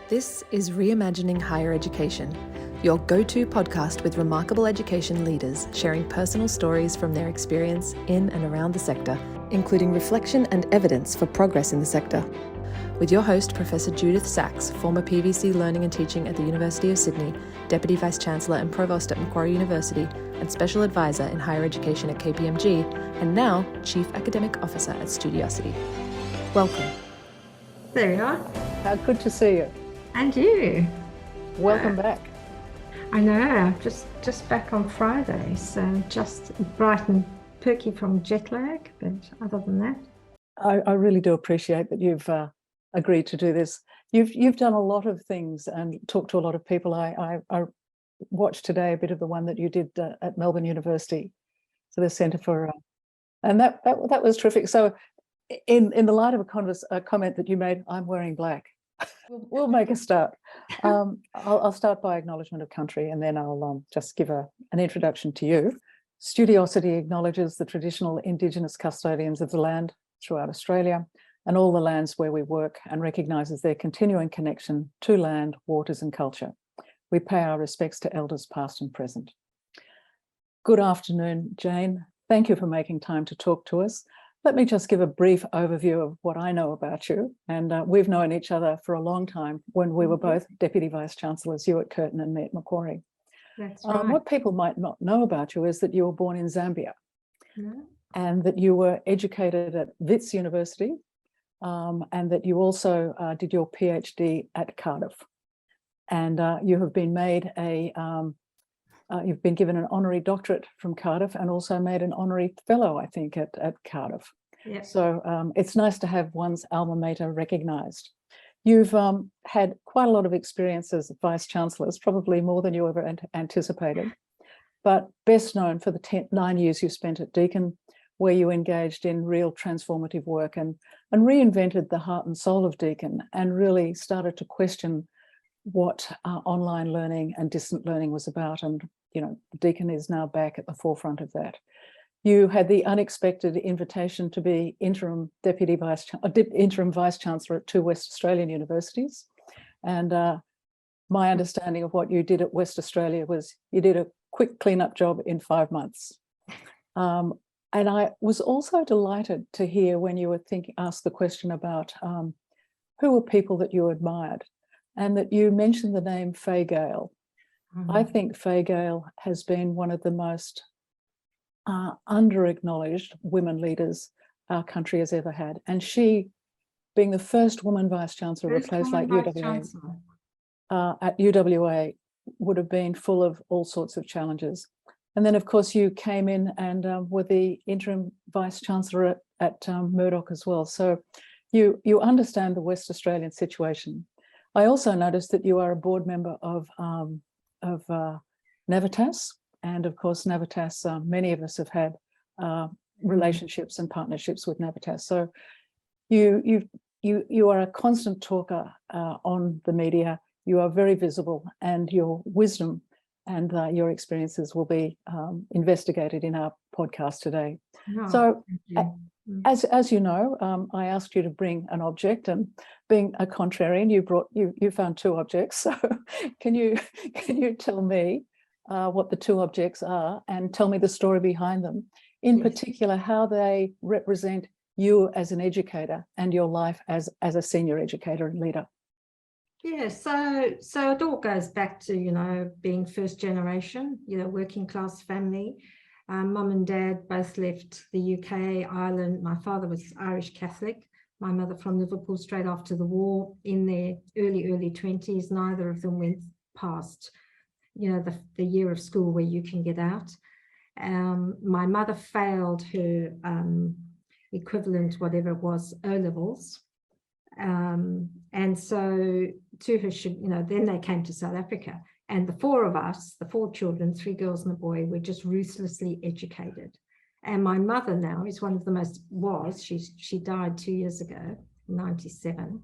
This is Reimagining Higher Education, your go-to podcast with remarkable education leaders sharing personal stories from their experience in and around the sector, including reflection and evidence for progress in the sector. With your host, Professor Judyth Sachs, former PVC Learning and Teaching at the University of Sydney, Deputy Vice-Chancellor and Provost at Macquarie University, and Special Advisor in Higher Education at KPMG, and now Chief Academic Officer at Studiosity. Welcome. There you are. How good to see you. And you. Welcome back. I know, just back on Friday, so just bright and perky from jet lag, but other than that. I really do appreciate that you've agreed to do this. You've done a lot of things and talked to a lot of people. I watched today a bit of the one that you did at Melbourne University, so the Centre for, and that was terrific. So in the light of a comment that you made, I'm wearing black. We'll make a start. I'll start by acknowledgement of country, and then I'll just give an introduction to you. Studiosity acknowledges the traditional Indigenous custodians of the land throughout Australia and all the lands where we work, and recognises their continuing connection to land, waters and culture. We pay our respects to elders past and present. Good afternoon, Jane. Thank you for making time to talk to us. Let me just give a brief overview of what I know about you. And we've known each other for a long time when we were both Deputy Vice-Chancellors, you at Curtin and me at Macquarie. That's right. What people might not know about you is that you were born in Zambia, Yeah. and that you were educated at VC University, and that you also did your PhD at Cardiff. And you have been made you've been given an honorary doctorate from Cardiff and also made an honorary fellow, I think, at Cardiff. Yep. So it's nice to have one's alma mater recognised. You've had quite a lot of experience as Vice-Chancellors, probably more than you ever anticipated, but best known for the 9 years you spent at Deakin, where you engaged in real transformative work and reinvented the heart and soul of Deakin and really started to question what online learning and distant learning was about. And, you know, Deakin is now back at the forefront of that. You had the unexpected invitation to be interim Vice-Chancellor at 2 West Australian universities. And my understanding of what you did at West Australia was you did a quick cleanup job in 5 months. And I was also delighted to hear when you were asked the question about who were people that you admired, and that you mentioned the name Fay Gale. Mm-hmm. I think Fay Gale has been one of the most under-acknowledged women leaders our country has ever had. And she, being the first woman Vice-Chancellor of a place like UWA, at UWA, would have been full of all sorts of challenges. And then, of course, you came in and were the interim Vice-Chancellor at Murdoch as well. So you understand the West Australian situation. I also noticed that you are a board member of Navitas, and of course Navitas, many of us have had relationships and partnerships with Navitas. So you are a constant talker on the media. You are very visible, and your wisdom and your experiences will be investigated in our podcast today. Oh, so. As you know, I asked you to bring an object, and being a contrarian, you found 2 objects. So can you tell me what the 2 objects are, and tell me the story behind them, in particular how they represent you as an educator and your life as a senior educator and leader? Yeah, so it all goes back to, you know, being first generation, you know, working class family. Mum and dad both left the UK, Ireland. My father was Irish Catholic. My mother from Liverpool straight after the war in their early 20s. Neither of them went past, you know, the year of school where you can get out. My mother failed her equivalent, whatever it was, O-levels. And so to her, you know, then they came to South Africa. And the 4 of us, the 4 children, 3 girls and a boy, were just ruthlessly educated. And my mother now is one of the most, she died 2 years ago, 97,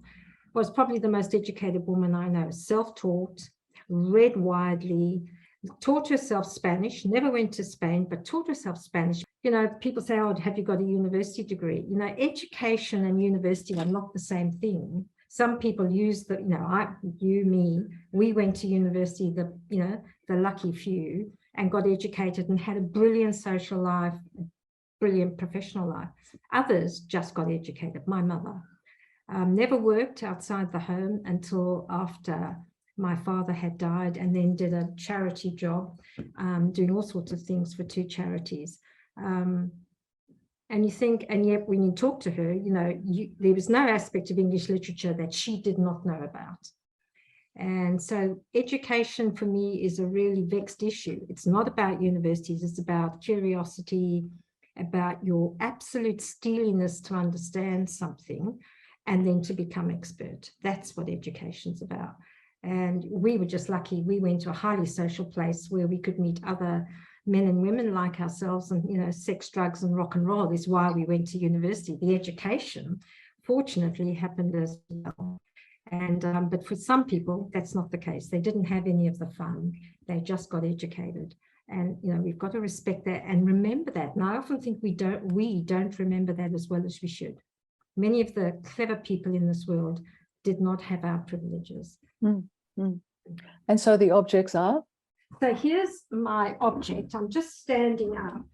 was probably the most educated woman I know, self-taught, read widely, taught herself Spanish, never went to Spain, but taught herself Spanish. You know, people say, oh, have you got a university degree? You know, education and university are not the same thing. Some people use the, we went to university, the lucky few, and got educated and had a brilliant social life, brilliant professional life. Others just got educated. My mother never worked outside the home until after my father had died, and then did a charity job, doing all sorts of things for 2 charities. And you think, and yet when you talk to her, there was no aspect of English literature that she did not know about. And so education for me is a really vexed issue. It's not about universities, it's about curiosity, about your absolute steeliness to understand something and then to become expert. That's what education's about. And we were just lucky. We went to a highly social place where we could meet other men and women like ourselves, and sex, drugs and rock and roll is why we went to university. The education fortunately happened as well. And but for some people that's not the case. They didn't have any of the fun, they just got educated. And we've got to respect that and remember that. And I often think we don't remember that as well as we should. Many of the clever people in this world did not have our privileges. And so the objects are? So here's my object. I'm just standing up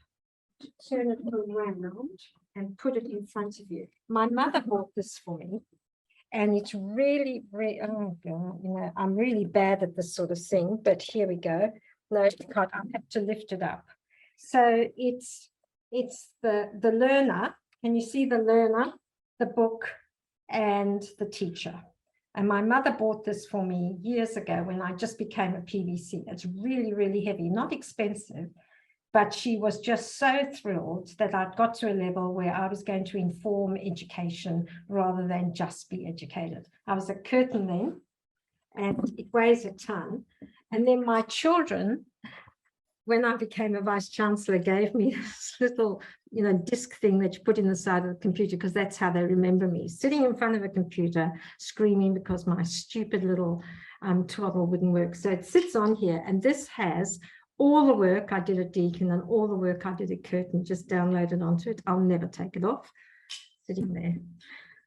to turn it around and put it in front of you. My mother bought this for me, and it's really, oh God, I'm really bad at this sort of thing, but here we go. No, I have to lift it up. So it's the learner. Can you see the learner, the book, and the teacher? And my mother bought this for me years ago when I just became a PVC. It's really, really heavy, not expensive, but she was just so thrilled that I'd got to a level where I was going to inform education rather than just be educated. I was a curtain then, and it weighs a ton. And then my children, when I became a vice chancellor, gave me this little, disc thing that you put in the side of the computer, because that's how they remember me, sitting in front of a computer, screaming because my stupid little twaddle wouldn't work. So it sits on here, and this has all the work I did at Deakin and all the work I did at Curtin, just downloaded onto it. I'll never take it off, sitting there.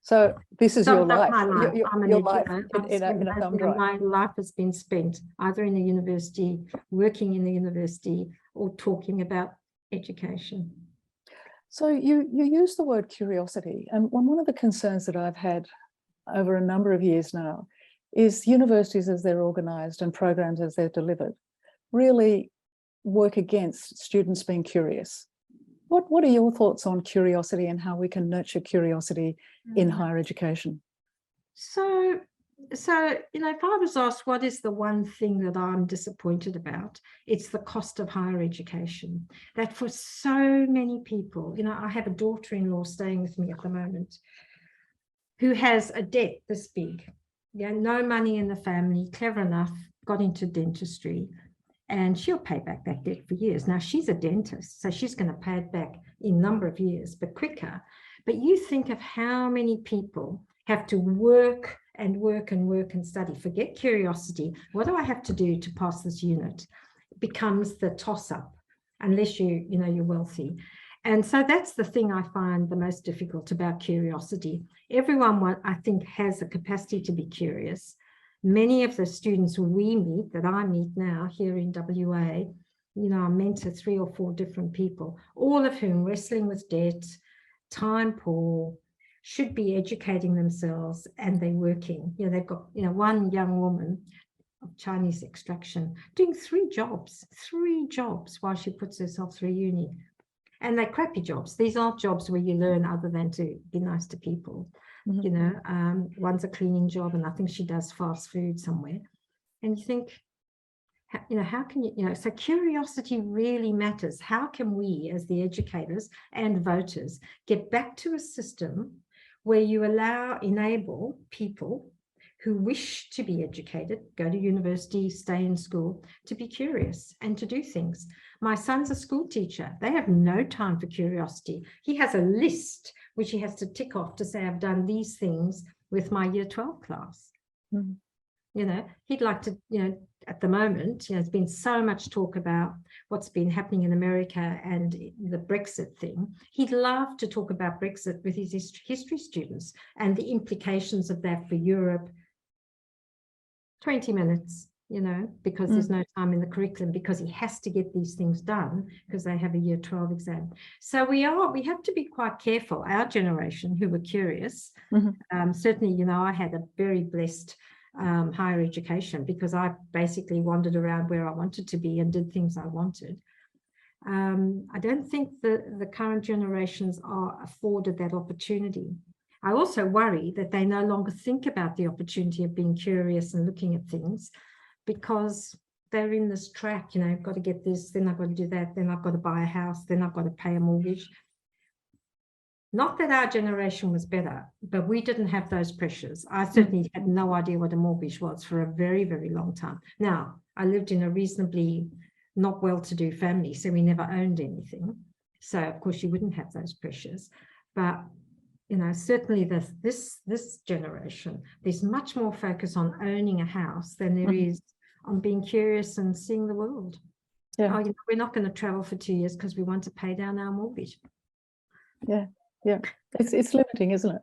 So this is your life. My life. Your life in a thumb drive. My life has been spent either in the university, working in the university, or talking about education. So you use the word curiosity, and one of the concerns that I've had over a number of years now is universities, as they're organised, and programs as they're delivered, really work against students being curious. What are your thoughts on curiosity and how we can nurture curiosity in higher education? So if I was asked what is the one thing that I'm disappointed about, it's the cost of higher education. That for so many people, I have a daughter-in-law staying with me at the moment who has a debt this big. No money in the family, clever enough, got into dentistry, and she'll pay back that debt for years. Now, she's a dentist, so she's going to pay it back in a number of years, but quicker. But you think of how many people have to work and work and work and study. Forget curiosity. What do I have to do to pass this unit? It becomes the toss-up, unless you're wealthy. And so that's the thing I find the most difficult about curiosity. Everyone, I think, has a capacity to be curious. Many of the students that I meet now here in WA, I mentor 3 or 4 different people, all of whom wrestling with debt, time poor, should be educating themselves, and they're working. They've got, one young woman of Chinese extraction doing 3 jobs while she puts herself through uni. And they're crappy jobs. These aren't jobs where you learn other than to be nice to people. One's a cleaning job, and I think she does fast food somewhere. And you think, how can so curiosity really matters. How can we, as the educators and voters, get back to a system where you enable people who wish to be educated, go to university, stay in school, to be curious and to do things. My son's a school teacher. They have no time for curiosity. He has a list which he has to tick off to say, I've done these things with my year 12 class. You know, he'd like to, you know, at the moment, you know, there's been so much talk about what's been happening in America and the Brexit thing. He'd love to talk about Brexit with his history students and the implications of that for Europe. 20 minutes, you know, because there's no time in the curriculum, because he has to get these things done because they have a year 12 exam. So we have to be quite careful, our generation who were curious. Certainly, you know, I had a very blessed higher education because I basically wandered around where I wanted to be and did things I wanted. I don't think the current generations are afforded that opportunity. I also worry that they no longer think about the opportunity of being curious and looking at things because they're in this track, you know, I've got to get this, then I've got to do that, then I've got to buy a house, then I've got to pay a mortgage. Not that our generation was better, but we didn't have those pressures. I certainly had no idea what a mortgage was for a very, very long time. Now, I lived in a reasonably not well-to-do family, so we never owned anything. So, of course, you wouldn't have those pressures. But, you know, certainly this generation, there's much more focus on owning a house than there is on being curious and seeing the world. Yeah. Oh, you know, we're not going to travel for 2 years because we want to pay down our mortgage. Yeah. Yeah, it's limiting, isn't it?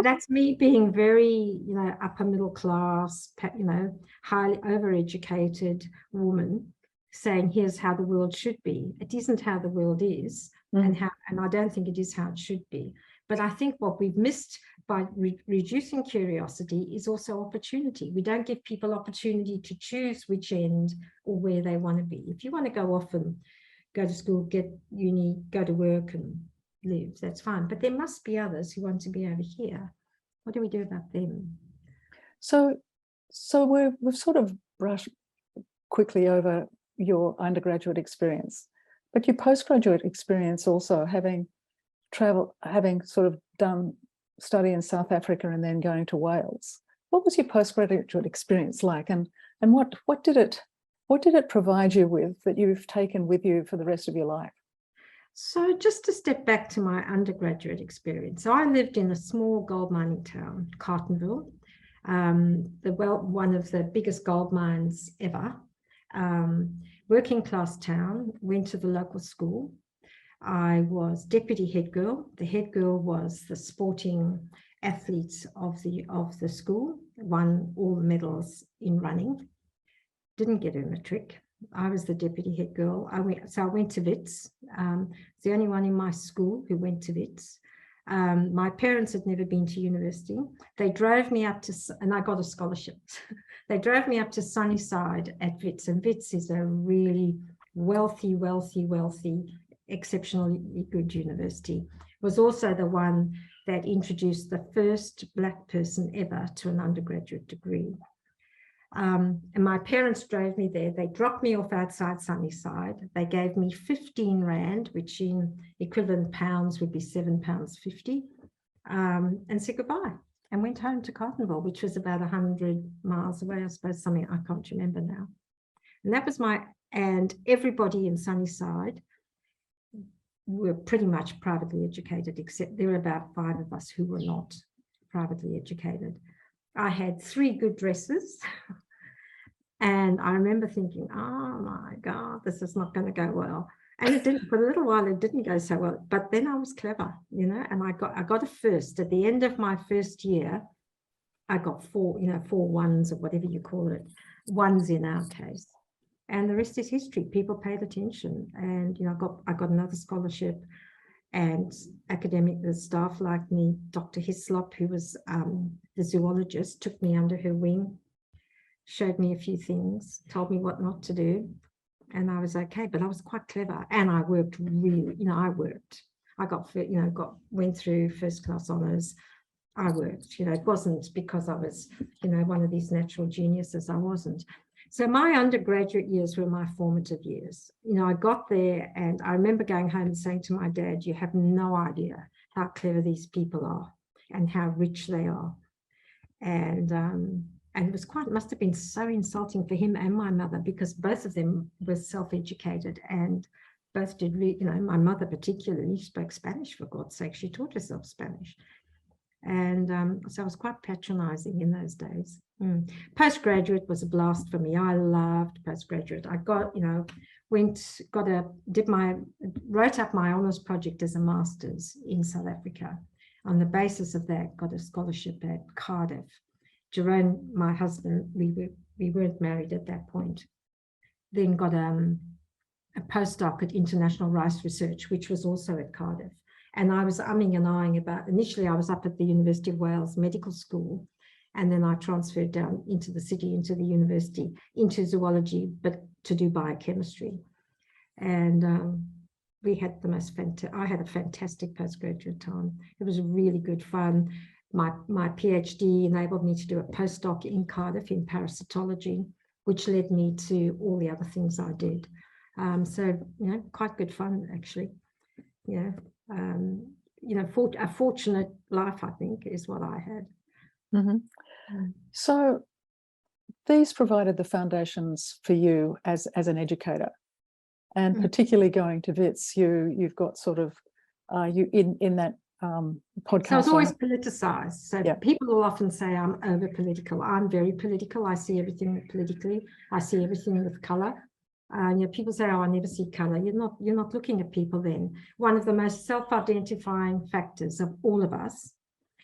That's me being very, you know, upper middle class, you know, highly overeducated woman saying, here's how the world should be. It isn't how the world is, and I don't think it is how it should be. But I think what we've missed by reducing curiosity is also opportunity. We don't give people opportunity to choose which end or where they want to be. If you want to go off and go to school, get uni, go to work and live, that's fine, but there must be others who want to be over here. What do we do about them? So we've sort of brushed quickly over your undergraduate experience, but your postgraduate experience also, having sort of done study in South Africa and then going to Wales. What was your postgraduate experience like, and what did it provide you with that you've taken with you for the rest of your life? So just to step back to my undergraduate experience. So I lived in a small gold mining town, Carletonville, one of the biggest gold mines ever. Working class town, went to the local school. I was deputy head girl. The head girl was the sporting athletes of the school, won all the medals in running. Didn't get a matric. I was the deputy head girl. I went to Wits. It's the only one in my school who went to Wits. My parents had never been to university. They drove me up to, and I got a scholarship. They drove me up to Sunnyside at Wits, and Wits is a really wealthy, exceptionally good university. It was also the one that introduced the first Black person ever to an undergraduate degree. And my parents drove me there. They dropped me off outside Sunnyside. They gave me 15 Rand, which in equivalent pounds would be £7.50, and said goodbye and went home to Carletonville, which was about 100 miles away, I suppose, something I can't remember now. And that was and everybody in Sunnyside were pretty much privately educated, except there were about 5 of us who were not privately educated. I had 3 good dresses, and I remember thinking, oh my God, this is not going to go well. And it didn't, for a little while, it didn't go so well, but then I was clever, you know, and I got a first. At the end of my first year, I got 4 ones or whatever you call it, ones in our case. And the rest is history. People paid attention, and, you know, I got another scholarship. And academic, the staff liked me. Dr. Hislop, who was the zoologist, took me under her wing, showed me a few things, told me what not to do. And I was okay, but I was quite clever. And I worked really, you know, I went through first class honours. I worked, you know, it wasn't because I was, you know, one of these natural geniuses. I wasn't. So my undergraduate years were my formative years. You know, I got there and I remember going home and saying to my dad, you have no idea how clever these people are and how rich they are. And it must have been so insulting for him and my mother, because both of them were self-educated and both did, you know, my mother particularly spoke Spanish, for God's sake. She taught herself Spanish. And so I was quite patronizing in those days. Postgraduate was a blast for me. I loved postgraduate. I got, wrote up my honours project as a master's in South Africa. On the basis of that, got a scholarship at Cardiff. Jerome, my husband, we weren't married at that point. Then got a postdoc at International Rice Research, which was also at Cardiff. And I was umming and ahhing about, initially I was up at the University of Wales Medical School, and then I transferred down into the city, into the university, into zoology, but to do biochemistry. And we had I had a fantastic postgraduate time. It was really good fun. My PhD enabled me to do a postdoc in Cardiff in parasitology, which led me to all the other things I did. So, quite good fun, actually. A fortunate life, I think, is what I had. So these provided the foundations for you as an educator, and particularly going to VITS, you've got sort of you in that podcast. So it's always politicized. So people will often say I'm over political. I'm very political. I see everything politically. I see everything with color. People say, "Oh, I never see color." You're not looking at people. Then one of the most self-identifying factors of all of us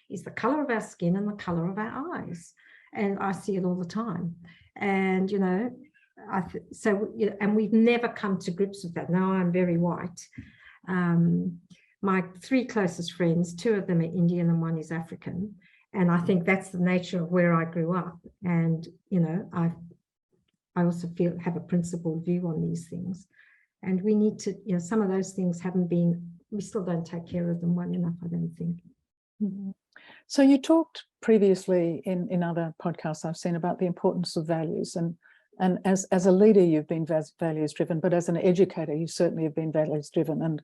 is the color of our skin and the color of our eyes, and I see it all the time. And and we've never come to grips with that. Now I'm very white. My three closest friends, two of them are Indian and one is African, and I think that's the nature of where I grew up. And I also have a principled view on these things, and we need to, some of those things we still don't take care of them well enough, I don't think. So you talked previously in other podcasts I've seen about the importance of values, and as a leader you've been values driven, but as an educator you certainly have been values driven, and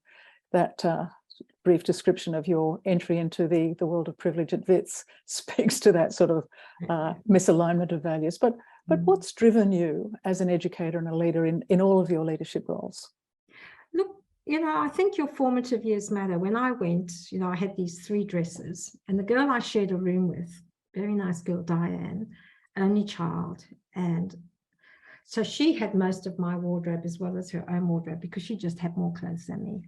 that brief description of your entry into the world of privilege at VITS speaks to that sort of misalignment of values. But what's driven you as an educator and a leader in all of your leadership roles? Look, I think your formative years matter. When I went, I had these 3 dresses, and the girl I shared a room with, very nice girl, Diane, only child. And so she had most of my wardrobe as well as her own wardrobe because she just had more clothes than me.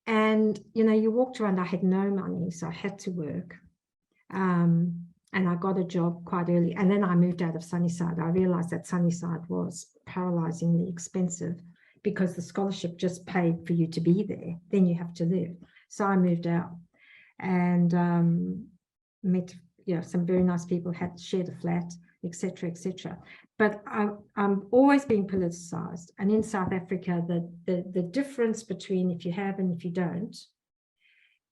And, you walked around, I had no money, so I had to work. And I got a job quite early. And then I moved out of Sunnyside. I realized that Sunnyside was paralyzingly expensive because the scholarship just paid for you to be there. Then you have to live. So I moved out and met some very nice people, shared a flat, etc., etc. But I'm always being politicized. And in South Africa, the difference between if you have and if you don't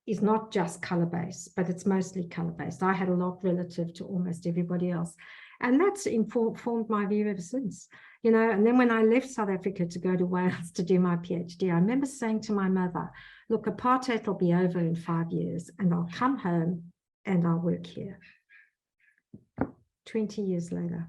is not just color-based, but it's mostly color-based. I had a lot relative to almost everybody else. And that's informed my view ever since. And then when I left South Africa to go to Wales to do my PhD, I remember saying to my mother, look, apartheid will be over in 5 years and I'll come home and I'll work here. 20 years later,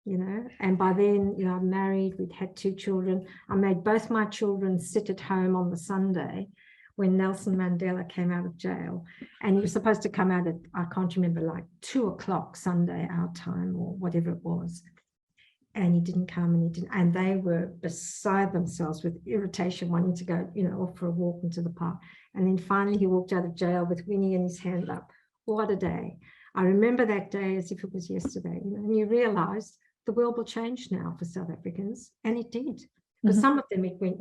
and by then, I'm married, we'd had 2 children. I made both my children sit at home on the Sunday when Nelson Mandela came out of jail. And he was supposed to come out at, I can't remember, like 2 o'clock Sunday, our time, or whatever it was. And he didn't come, and they were beside themselves with irritation, wanting to go, off for a walk into the park. And then finally he walked out of jail with Winnie and his hand up. What a day. I remember that day as if it was yesterday, and you realized the world will change now for South Africans, and it did. For some of them, it went,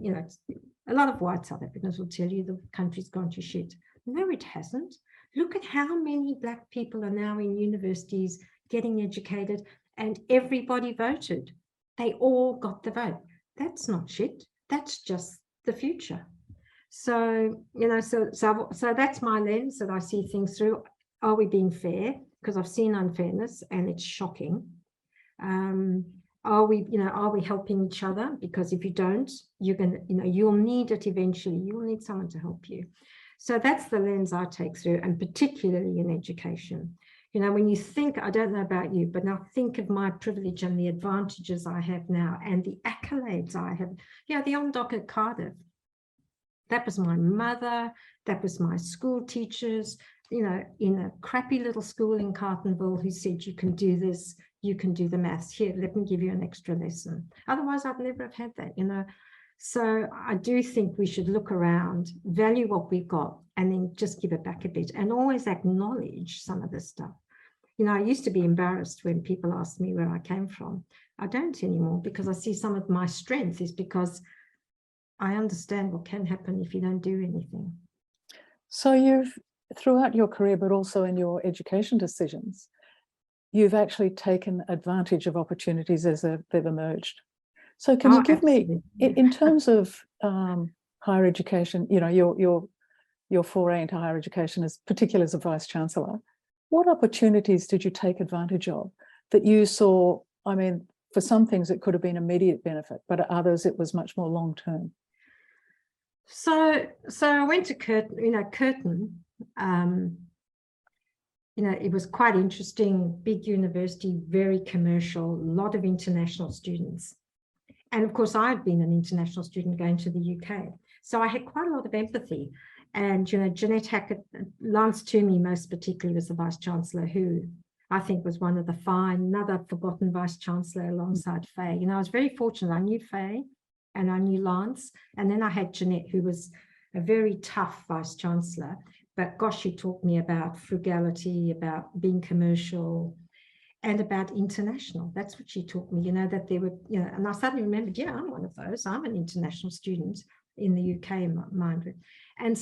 a lot of white South Africans will tell you the country's gone to shit. No, it hasn't. Look at how many Black people are now in universities getting educated, and everybody voted. They all got the vote. That's not shit. That's just the future. So, so that's my lens that I see things through. Are we being fair? Because I've seen unfairness and it's shocking. Are we helping each other? Because if you don't, you'll need it eventually. You'll need someone to help you. So that's the lens I take through, and particularly in education. When you think, I don't know about you, but now think of my privilege and the advantages I have now and the accolades I have. The on doc at Cardiff. That was my mother. That was my school teachers. in a crappy little school in Carltonville who said, you can do this, you can do the maths. Here, let me give you an extra lesson. Otherwise, I'd never have had that, So I do think we should look around, value what we've got, and then just give it back a bit and always acknowledge some of this stuff. I used to be embarrassed when people asked me where I came from. I don't anymore, because I see some of my strength is because I understand what can happen if you don't do anything. So you've, throughout your career, but also in your education decisions, you've actually taken advantage of opportunities as they've emerged. So can you give me, in terms of higher education, your foray into higher education, particularly as a Vice-Chancellor, what opportunities did you take advantage of that you saw? I mean, for some things it could have been immediate benefit, but others it was much more long-term. So I went to Curtin, it was quite interesting, big university, very commercial, a lot of international students. And of course, I'd been an international student going to the UK. So I had quite a lot of empathy. And, Jeanette Hackett, Lance Toomey most particularly was the Vice-Chancellor, who I think was one of the another forgotten Vice-Chancellor alongside Faye. I was very fortunate. I knew Faye and I knew Lance. And then I had Jeanette, who was a very tough Vice-Chancellor. But gosh, she taught me about frugality, about being commercial, and about international. That's what she taught me, that there were, and I suddenly remembered, yeah, I'm one of those. I'm an international student in the UK, mind you. And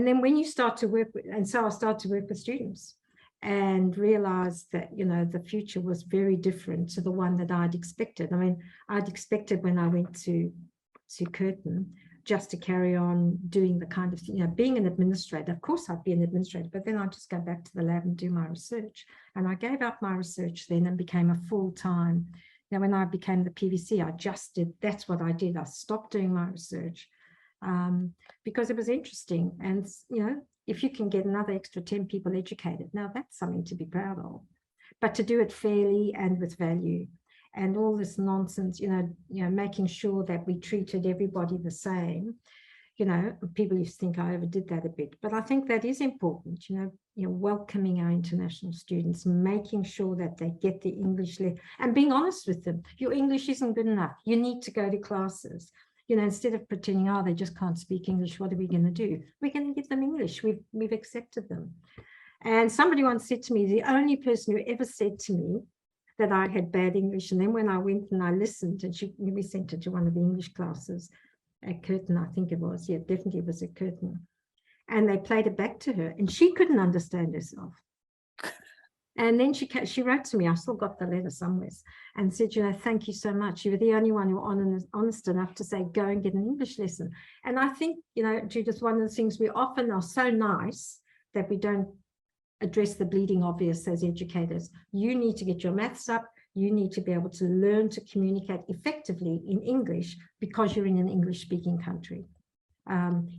then when you start to work with, and so I started to work with students and realized that, the future was very different to the one that I'd expected. I mean, I'd expected when I went to Curtin just to carry on doing the kind of, being an administrator. Of course, I'd be an administrator, but then I'd just go back to the lab and do my research. And I gave up my research then and became a full-time. When I became the PVC, that's what I did. I stopped doing my research because it was interesting. And, if you can get another extra 10 people educated, now that's something to be proud of. But to do it fairly and with value. And all this nonsense, making sure that we treated everybody the same. People used to think I overdid that a bit, but I think that is important, welcoming our international students, making sure that they get the English and being honest with them. Your English isn't good enough. You need to go to classes. Instead of pretending, they just can't speak English, what are we going to do? We're going to give them English. We've accepted them. And somebody once said to me, the only person who ever said to me that I had bad English, and then when I went and I listened, and we sent her to one of the English classes at Curtin, I think it was. Yeah, definitely it was at Curtin. And they played it back to her, and she couldn't understand herself. And then she wrote to me, I still got the letter somewhere, and said, thank you so much. You were the only one who was honest enough to say, go and get an English lesson. And I think, Judyth, one of the things we often are so nice that we don't address the bleeding obvious as educators. You need to get your maths up. You need to be able to learn to communicate effectively in English because you're in an English-speaking country.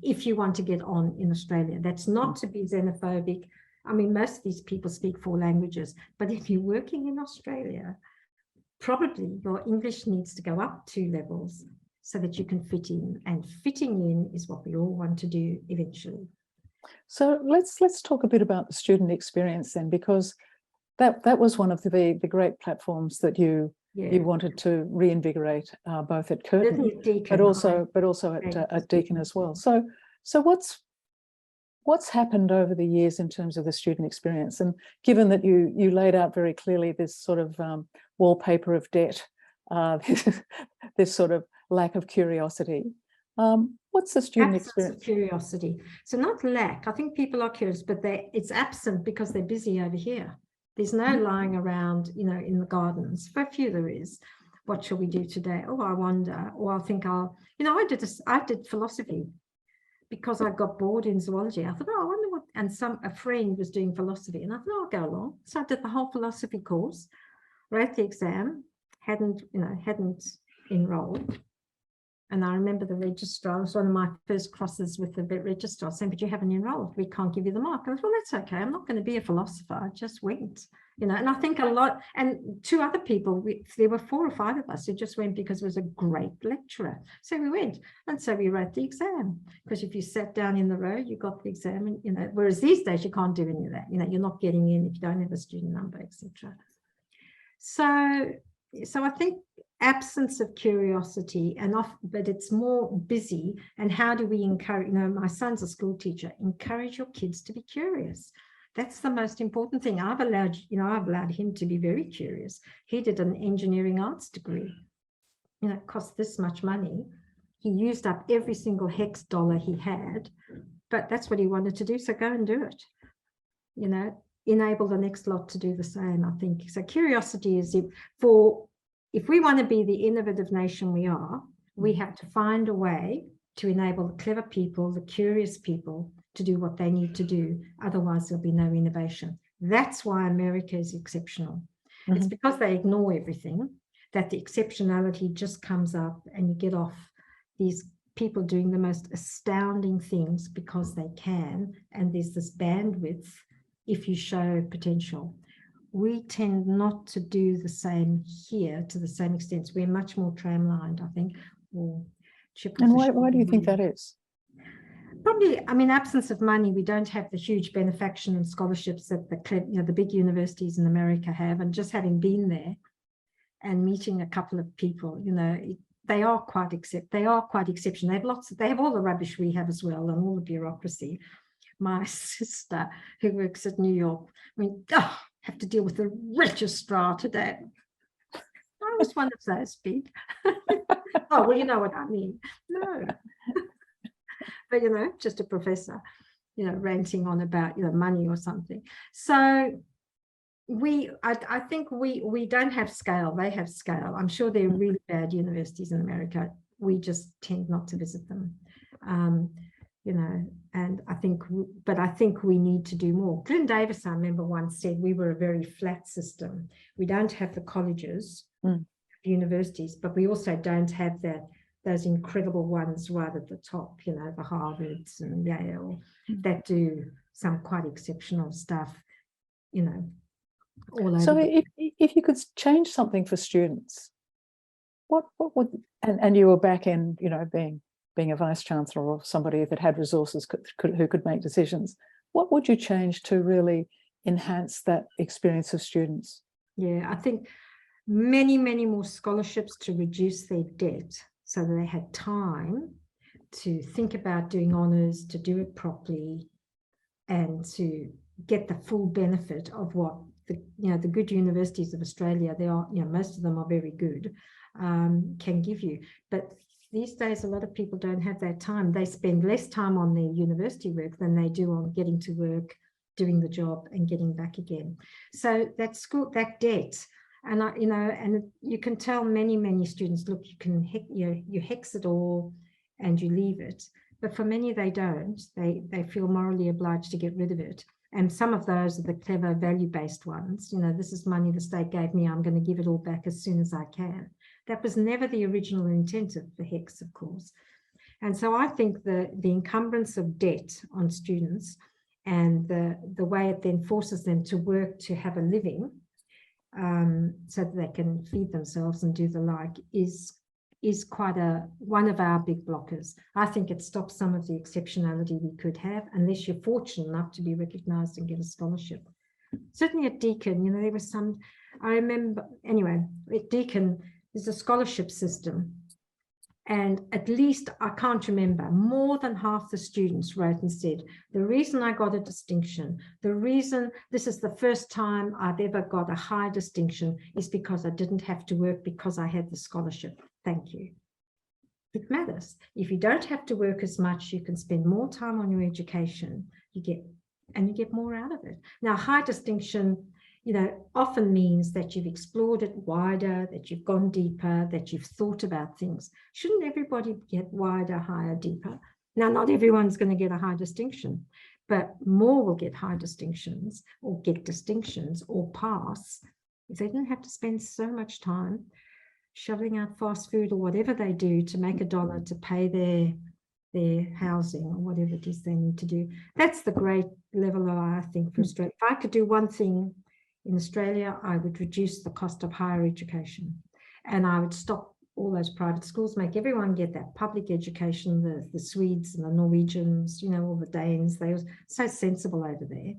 If you want to get on in Australia, that's not to be xenophobic. I mean, most of these people speak 4 languages, but if you're working in Australia, probably your English needs to go up 2 levels so that you can fit in, and fitting in is what we all want to do eventually. So let's talk a bit about the student experience then, because that was one of the great platforms that you wanted to reinvigorate, both at Curtin, but also at Deakin as well. So what's happened over the years in terms of the student experience? And given that you laid out very clearly this sort of wallpaper of debt, this sort of lack of curiosity, what's the student experience? Curiosity. So not lack. I think people are curious, but it's absent because they're busy over here. There's no lying around, in the gardens. For a few there is. What shall we do today? Oh, I wonder. Or I think I did philosophy because I got bored in zoology. I thought, I wonder what, and a friend was doing philosophy, and I thought, I'll go along. So I did the whole philosophy course, wrote the exam, hadn't enrolled. And I remember the registrar, it was one of my first crosses with the registrar, saying, but you haven't enrolled, we can't give you the mark. I was, well, that's okay, I'm not going to be a philosopher, I just went, you know. And I think a lot, and two other people, there were 4 or 5 of us who just went because it was a great lecturer. So we went, and so we wrote the exam, because if you sat down in the row, you got the exam, and, you know, whereas these days you can't do any of that, you know, you're not getting in if you don't have a student number, etc. So I think absence of curiosity, but it's more busy. And how do we encourage, you know, my son's a school teacher, encourage your kids to be curious. That's the most important thing. I've allowed him to be very curious. He did an engineering arts degree, you know, it cost this much money. He used up every single HEX dollar he had, but that's what he wanted to do. So go and do it, you know, enable the next lot to do the same, I think. So curiosity is, if we want to be the innovative nation we are, we have to find a way to enable the clever people, the curious people, to do what they need to do. Otherwise, there'll be no innovation. That's why America is exceptional. It's because they ignore everything that the exceptionality just comes up, and you get off these people doing the most astounding things because they can, and there's this bandwidth if you show potential. We tend not to do the same here to the same extent. We're much more tramlined, I think. And why do you think that is? Probably, I mean, absence of money. We don't have the huge benefaction and scholarships that the big universities in America have. And just having been there and meeting a couple of people, you know, they are quite exceptional. They have all the rubbish we have as well, and all the bureaucracy. My sister, who works at New York, I mean, have to deal with the registrar today. I was one of those big. Oh, well, you know what I mean. No. But, you know, just a professor, you know, ranting on about, you know, money or something. So I think we don't have scale. They have scale. I'm sure there are really bad universities in America. We just tend not to visit them. You know, and I think we need to do more. Glenn Davis, I remember, once said we were a very flat system. We don't have the colleges, universities, but we also don't have those incredible ones right at the top, you know, the Harvards and Yale, that do some quite exceptional stuff, you know, all over. So if you could change something for students, what would, and you were back in, you know, being a vice chancellor or somebody that had resources who could make decisions, what would you change to really enhance that experience of students? Yeah, I think many more scholarships to reduce their debt, so that they had time to think about doing honours, to do it properly, and to get the full benefit of what the good universities of Australia, they are, you know, most of them are very good, can give you. But these days, a lot of people don't have that time. They spend less time on their university work than they do on getting to work, doing the job, and getting back again. So that debt, and and you can tell many students, look, you can you HEX it all and you leave it. But for many, they don't. They feel morally obliged to get rid of it. And some of those are the clever value-based ones. You know, this is money the state gave me, I'm going to give it all back as soon as I can. That was never the original intent of the HEX, of course. And so I think the encumbrance of debt on students, and the way it then forces them to work to have a living, so that they can feed themselves and do the like, is quite one of our big blockers. I think it stops some of the exceptionality we could have, unless you're fortunate enough to be recognised and get a scholarship. Certainly at Deakin, you know, there was some, I remember, anyway, at Deakin, there's a scholarship system, and at least, I can't remember, more than half the students wrote and said, the reason I got a distinction, the reason this is the first time I've ever got a high distinction, is because I didn't have to work, because I had the scholarship. Thank you. It matters. If you don't have to work as much, you can spend more time on your education, you get more out of it. Now, high distinction, you know, often means that you've explored it wider, that you've gone deeper, that you've thought about things. Shouldn't everybody get wider, higher, deeper? Now, not everyone's going to get a high distinction, but more will get high distinctions, or get distinctions, or pass, if they didn't have to spend so much time shoveling out fast food or whatever they do to make $1 to pay their housing or whatever it is they need to do. That's the great level, I think, for Australia. If I could do one thing in Australia, I would reduce the cost of higher education, and I would stop all those private schools, make everyone get that public education, the Swedes and the Norwegians, you know, all the Danes, they were so sensible over there.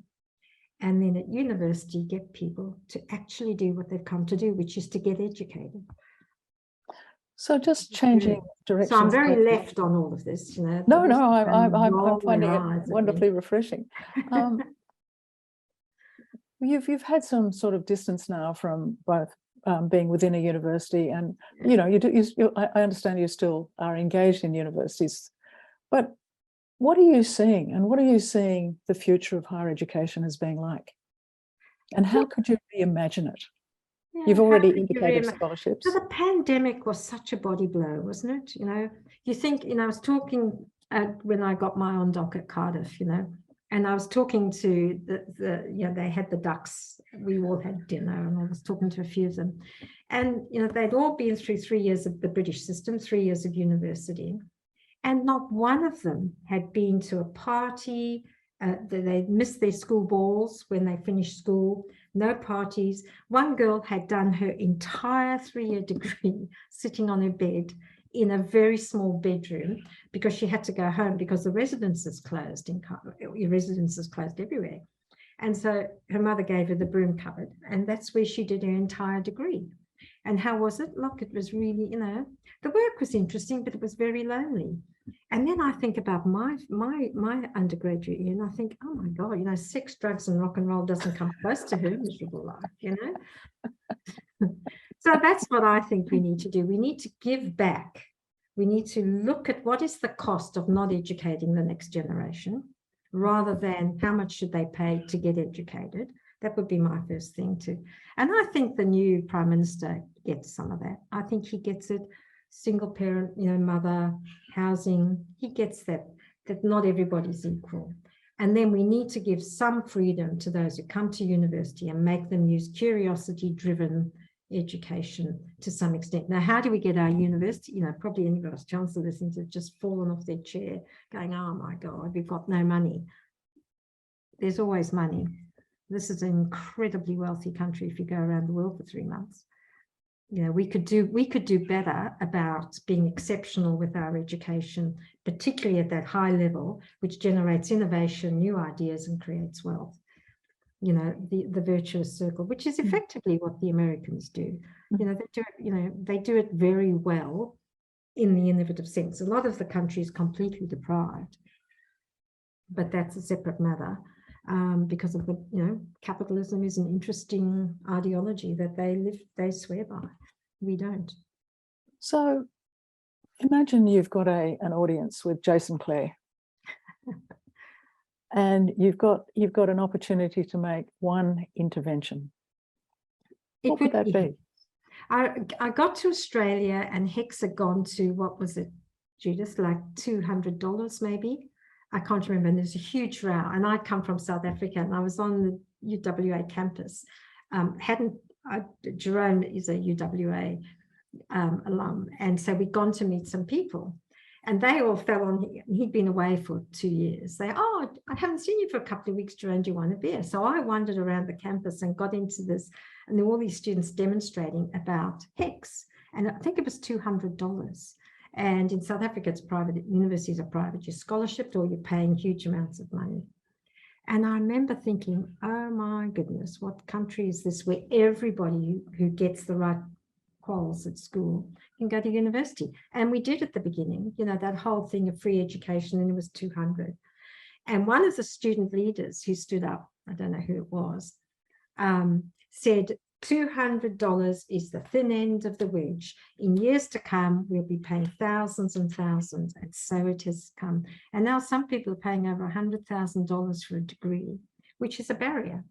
And then at university, get people to actually do what they've come to do, which is to get educated. So just changing direction. So I'm very left on all of this, you know. No, I'm finding it wonderfully refreshing. You've had some sort of distance now from both being within a university and, you know, I understand you still are engaged in universities, but what are you seeing, and what are you seeing the future of higher education as being like? And how could you reimagine it? Yeah, you've already indicated scholarships. So the pandemic was such a body blow, wasn't it? You know, you think, you know, I was talking when I got my on doc at Cardiff, you know, and I was talking to you know, they had the ducks, we all had dinner, and I was talking to a few of them. And, you know, they'd all been through 3 years of the British system, 3 years of university. And not one of them had been to a party. They'd missed their school balls when they finished school, no parties. One girl had done her entire 3-year degree sitting on her bed in a very small bedroom because she had to go home because the residences closed residences closed everywhere. And so her mother gave her the broom cupboard, and that's where she did her entire degree. And how was it? Look, it was really, you know, the work was interesting, but it was very lonely. And then I think about my undergraduate year, and I think, oh my God, you know, sex, drugs, and rock and roll doesn't come close to her miserable life, you know. So that's what I think we need to do. We need to give back. We need to look at what is the cost of not educating the next generation, rather than how much should they pay to get educated. That would be my first thing too. And I think the new Prime Minister gets some of that. I think he gets it. Single parent, you know, mother, housing, he gets that not everybody's equal. And then we need to give some freedom to those who come to university and make them use curiosity-driven education to some extent. Now, how do we get our university, you know, probably any vice chancellor listening to just fallen off their chair going, oh my God, we've got no money. There's always money. This is an incredibly wealthy country if you go around the world for 3 months. You know, we could do better about being exceptional with our education, particularly at that high level, which generates innovation, new ideas, and creates wealth. You know, the virtuous circle, which is effectively what the Americans do. You know, they do it, you know, they do it very well in the innovative sense. A lot of the country is completely deprived, but that's a separate matter. Because of the, you know, capitalism is an interesting ideology that they swear by. We don't. So imagine you've got an audience with Jason Clare, and you've got an opportunity to make one intervention. What would that be? I got to Australia, and HECS had gone to, what was it, Judyth, like $200 maybe. I can't remember, and there's a huge row. And I come from South Africa, and I was on the UWA campus. Jerome is a UWA alum, and so we'd gone to meet some people, and they all fell on him. He'd been away for 2 years. They, oh, I haven't seen you for a couple of weeks, Jerome, do you want a beer? So I wandered around the campus and got into this, and there were all these students demonstrating about HECS, and I think it was $200. And in South Africa, it's private, universities are private, you're scholarshiped or you're paying huge amounts of money. And I remember thinking, oh my goodness, what country is this where everybody who gets the right quals at school can go to university? And we did at the beginning, you know, that whole thing of free education, and it was 200. And one of the student leaders who stood up, I don't know who it was, said, $200 is the thin end of the wedge. In years to come, we'll be paying thousands and thousands, and so it has come. And now some people are paying over $100,000 for a degree, which is a barrier.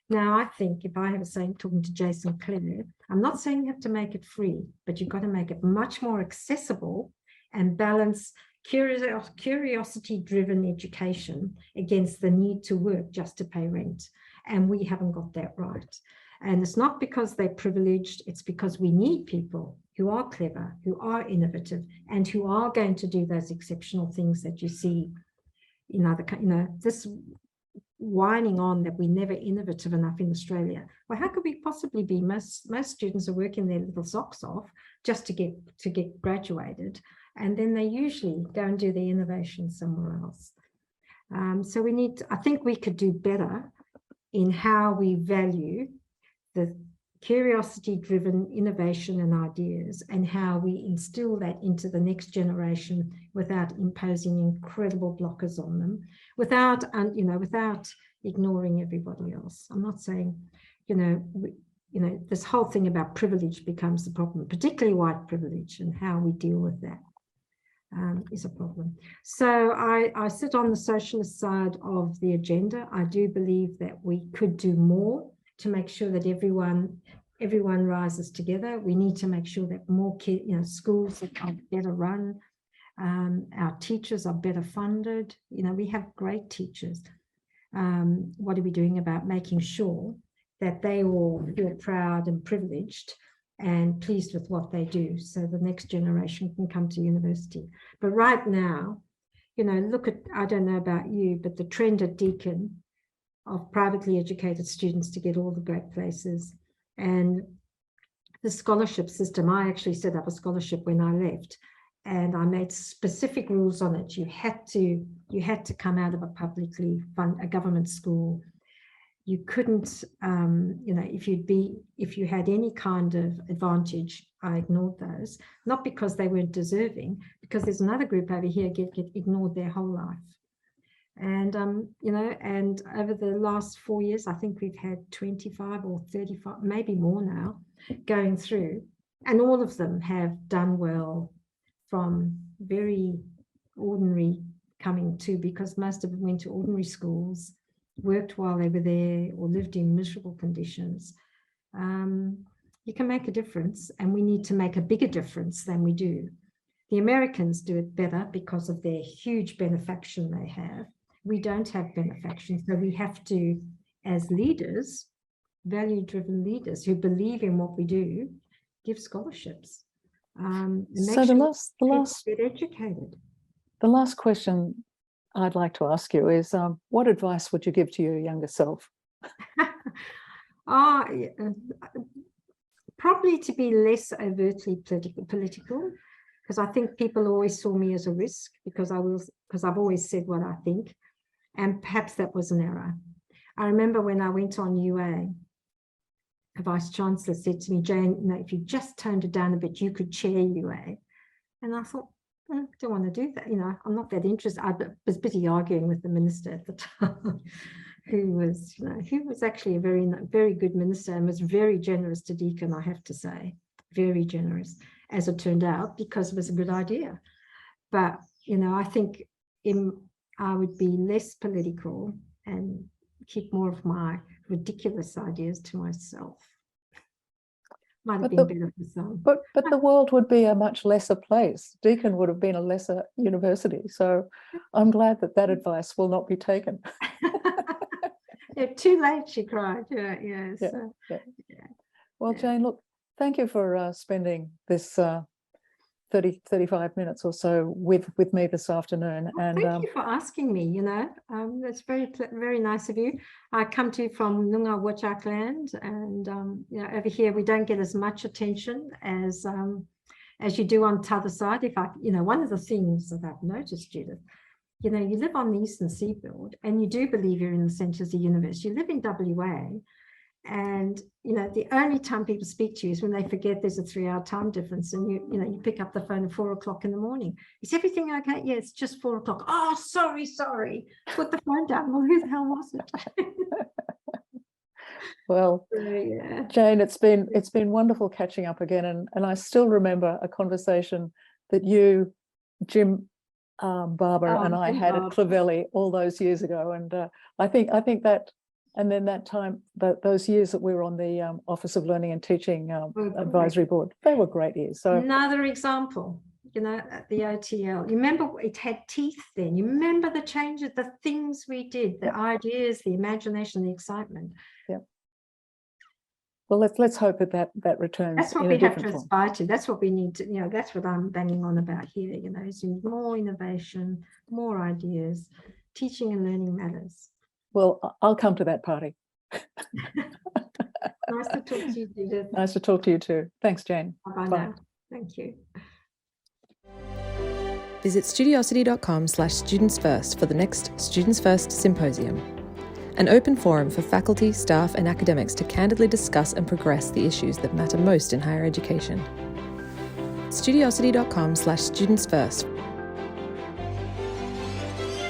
Now, I think if I have talking to Jason Clare, I'm not saying you have to make it free, but you've got to make it much more accessible and balance curiosity-driven education against the need to work just to pay rent. And we haven't got that right. And it's not because they're privileged, it's because we need people who are clever, who are innovative, and who are going to do those exceptional things that you see in other, this whining on that we're never innovative enough in Australia. Well, how could we possibly be? Most students are working their little socks off just to get graduated, and then they usually go and do the innovation somewhere else. So I think we could do better in how we value the curiosity-driven innovation and ideas, and how we instill that into the next generation without imposing incredible blockers on them, without ignoring everybody else. I'm not saying, this whole thing about privilege becomes the problem, particularly white privilege, and how we deal with that is a problem. So I sit on the socialist side of the agenda. I do believe that we could do more to make sure that everyone rises together. We need to make sure that more kids, schools are better run, our teachers are better funded. We have great teachers. What are we doing about making sure that they all feel proud and privileged and pleased with what they do, so the next generation can come to university? But right now, look at, I don't know about you, but the trend at Deakin of privately educated students to get all the great places, and the scholarship system. I actually set up a scholarship when I left, and I made specific rules on it. You had to come out of a publicly funded, a government school. You couldn't, if you had any kind of advantage, I ignored those, not because they weren't deserving, because there's another group over here get ignored their whole life. And, and over the last 4 years, I think we've had 25 or 35, maybe more now, going through. And all of them have done well, from very ordinary coming to, because most of them went to ordinary schools, worked while they were there, or lived in miserable conditions. You can make a difference, and we need to make a bigger difference than we do. The Americans do it better because of their huge benefaction they have. We don't have benefaction, so we have to, as leaders, value-driven leaders who believe in what we do, give scholarships. So the last get educated. The last question I'd like to ask you is, what advice would you give to your younger self? Probably to be less overtly political, because I think people always saw me as a risk, because I've always said what I think, and perhaps that was an error. I remember when I went on UA, a vice chancellor said to me, "Jane, if you just toned it down a bit, you could chair UA." And I thought, I don't want to do that. I'm not that interested. I was busy arguing with the minister at the time, who was actually a very, very good minister, and was very generous to Deakin, I have to say, very generous, as it turned out, because it was a good idea. But, I think I would be less political and keep more of my ridiculous ideas to myself. Might have been better for some. But the world would be a much lesser place. Deakin would have been a lesser university. So I'm glad that advice will not be taken. Yeah, too late, she cried. Yeah. Well, Jane, look, thank you for spending this 35 minutes or so with me this afternoon. And thank you for asking me. That's very, very nice of you. I come to you from Noongar Whadjuk land, and over here we don't get as much attention as you do on the other side. One of the things that I've noticed, Judyth, you live on the eastern seaboard, and you do believe you're in the centre of the universe. You live in WA, and the only time people speak to you is when they forget there's a 3-hour time difference, and you pick up the phone at 4 o'clock in the morning. Is everything okay? Yeah, it's just 4 o'clock. Oh, sorry. Put the phone down. Well, who the hell was it? Well, yeah. Jane, it's been wonderful catching up again, and I still remember a conversation that you, Jim Barber, and I had at Clovelly all those years ago, and I think that. And then that time, those years that we were on the Office of Learning and Teaching Advisory Board, they were great years. So another example, at the OTL, you remember it had teeth then. You remember the changes, the things we did, the ideas, the imagination, the excitement. Yeah. Well, let's hope that returns That's what in we a have to different form. aspire to. That's what we need to, that's what I'm banging on about here, is more innovation, more ideas. Teaching and learning matters. Well, I'll come to that party. Nice to talk to you, Judyth. Nice to talk to you too. Thanks, Jane. Bye Bye. now. Thank you. Visit studiosity.com/Students First for the next Students First Symposium, an open forum for faculty, staff and academics to candidly discuss and progress the issues that matter most in higher education. studiosity.com/Students First